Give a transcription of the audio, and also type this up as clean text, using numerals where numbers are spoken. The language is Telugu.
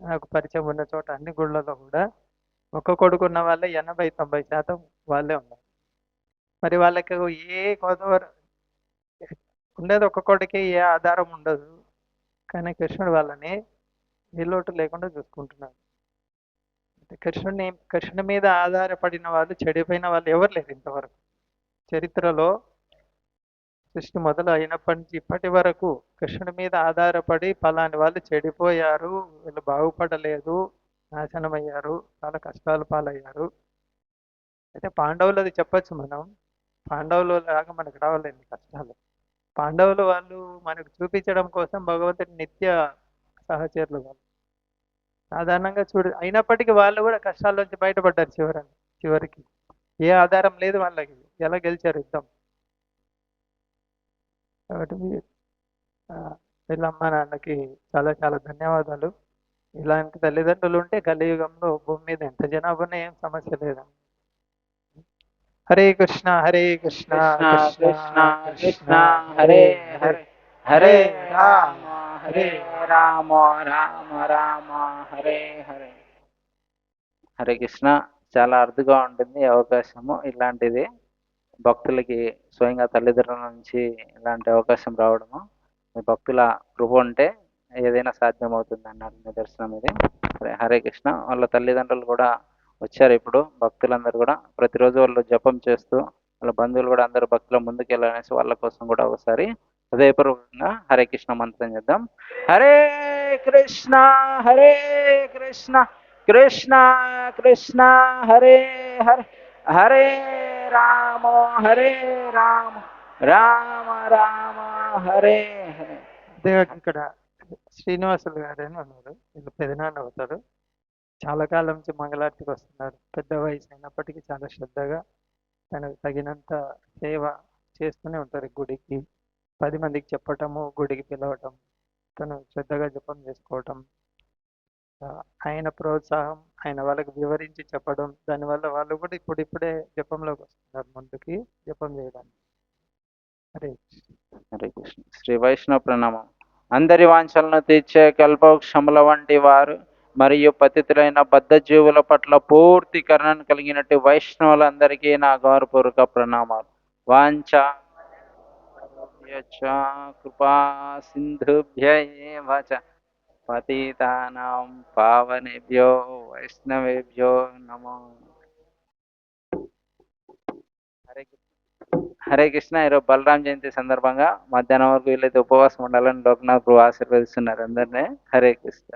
నాకు పరిచయం ఉన్న చోట అన్ని గుళ్ళలో కూడా ఒక్క కొడుకున్న వాళ్ళే 80-90% వాళ్ళే ఉన్నారు. మరి వాళ్ళకి ఏ కొదవరు ఉండేది ఒక్క కొడుకే, ఏ ఆధారం ఉండదు. కానీ కృష్ణుడు వాళ్ళని ఏ లోటు లేకుండా చూసుకుంటున్నాడు. అంటే కృష్ణుడి మీద ఆధారపడిన వాళ్ళు, చెడిపోయిన వాళ్ళు ఎవరు లేరు ఇంతవరకు చరిత్రలో. సృష్టి మొదలు అయినప్పటి నుంచి ఇప్పటి వరకు కృష్ణుడి మీద ఆధారపడి పలాని వాళ్ళు చెడిపోయారు, వీళ్ళు బాగుపడలేదు, నాశనమయ్యారు, చాలా కష్టాలు పాలయ్యారు. అయితే పాండవులది చెప్పొచ్చు మనం. పాండవులు లాగా మనకు రావాలండి కష్టాలు. పాండవులు వాళ్ళు మనకు చూపించడం కోసం భగవంతుడి నిత్య సహచరులు వాళ్ళు. సాధారణంగా అయినప్పటికీ వాళ్ళు కూడా కష్టాల్లోంచి బయటపడ్డారు చివరికి. ఏ ఆధారం లేదు వాళ్ళకి, ఎలా గెలిచారు యుద్ధం. కాబట్టి ఆ, వీళ్ళ అమ్మ నాన్నకి చాలా చాలా ధన్యవాదాలు. ఇలాంటి తల్లిదండ్రులు ఉంటే కలియుగంలో భూమి మీద ఎంత జనాభా ఉన్నా ఏం సమస్య లేదండి. హరే కృష్ణ హరే కృష్ణ కృష్ణ కృష్ణ కృష్ణ కృష్ణ కృష్ణ హరే హరే హరే హరే హరే హరే రామ రామ హరే హరే రామ రామ రామ హరే హరే. హరే కృష్ణ. చాలా అరుదుగా ఉంటుంది ఈ అవకాశము ఇలాంటిది. భక్తులకి స్వయంగా తల్లిదండ్రుల నుంచి ఇలాంటి అవకాశం రావడము, ఈ భక్తుల కృప ఉంటే ఏదైనా సాధ్యమవుతుంది అన్నారు నిదర్శనం ఇది. హరే కృష్ణ. వాళ్ళ తల్లిదండ్రులు కూడా వచ్చారు ఇప్పుడు. భక్తులందరూ కూడా ప్రతిరోజు వాళ్ళు జపం చేస్తూ, వాళ్ళ బంధువులు కూడా అందరూ భక్తుల ముందుకు వెళ్ళాలనేసి వాళ్ళ కోసం కూడా ఒకసారి హృదయపూర్వకంగా హరే కృష్ణ మంత్రం చేద్దాం. హరే కృష్ణ హరే కృష్ణ కృష్ణ కృష్ణ హరే హరే హరే రామ హరే రామ రామ రామ హరే హరే. అదే ఇక్కడ శ్రీనివాసులు గారు అని ఉన్నారు. వీళ్ళు పెదనాన్న అవుతారు. చాలా కాలం నుంచి మంగళారతికి వస్తున్నారు. పెద్ద వయసు అయినప్పటికీ చాలా శ్రద్ధగా తనకు తగినంత సేవ చేస్తూనే ఉంటారు. గుడికి 10 మందికి చెప్పటము, గుడికి పిలవటం, తను శ్రద్ధగా జపం చేసుకోవటం, ఆ, ఆయన ప్రోత్సాహం, ఆయన వాళ్ళకి వివరించి చెప్పడం, దానివల్ల వాళ్ళు కూడా ఇప్పుడిప్పుడే జపంలోకి వస్తున్నారు ముందుకి, జపం చేయడానికి. హరే కృష్ణ. హరే కృష్ణ. శ్రీ వైష్ణవ ప్రణామం. అందరి వాంఛలను తీర్చే కల్పవృక్షముల వంటి వారు మరియు పతితులైన బద్ధజీవుల పట్ల పూర్తి కరుణను కలిగినట్టు వైష్ణవులందరికీ నా గౌరవపూర్వక ప్రణామాలు. వాంఛ కృపా సింధుభ్య ఏవ చ పతితానాం పావనేభ్యో వైష్ణవేభ్యో నమో. హరే కృష్ణ. హరే కృష్ణ. ఈరోజు బలరాం జయంతి సందర్భంగా మధ్యాహ్నం వరకు వీళ్ళైతే ఉపవాసం ఉండాలని లోక్నాథ్ ప్రభు ఆశీర్వదిస్తున్నారు అందరినీ. హరే కృష్ణ.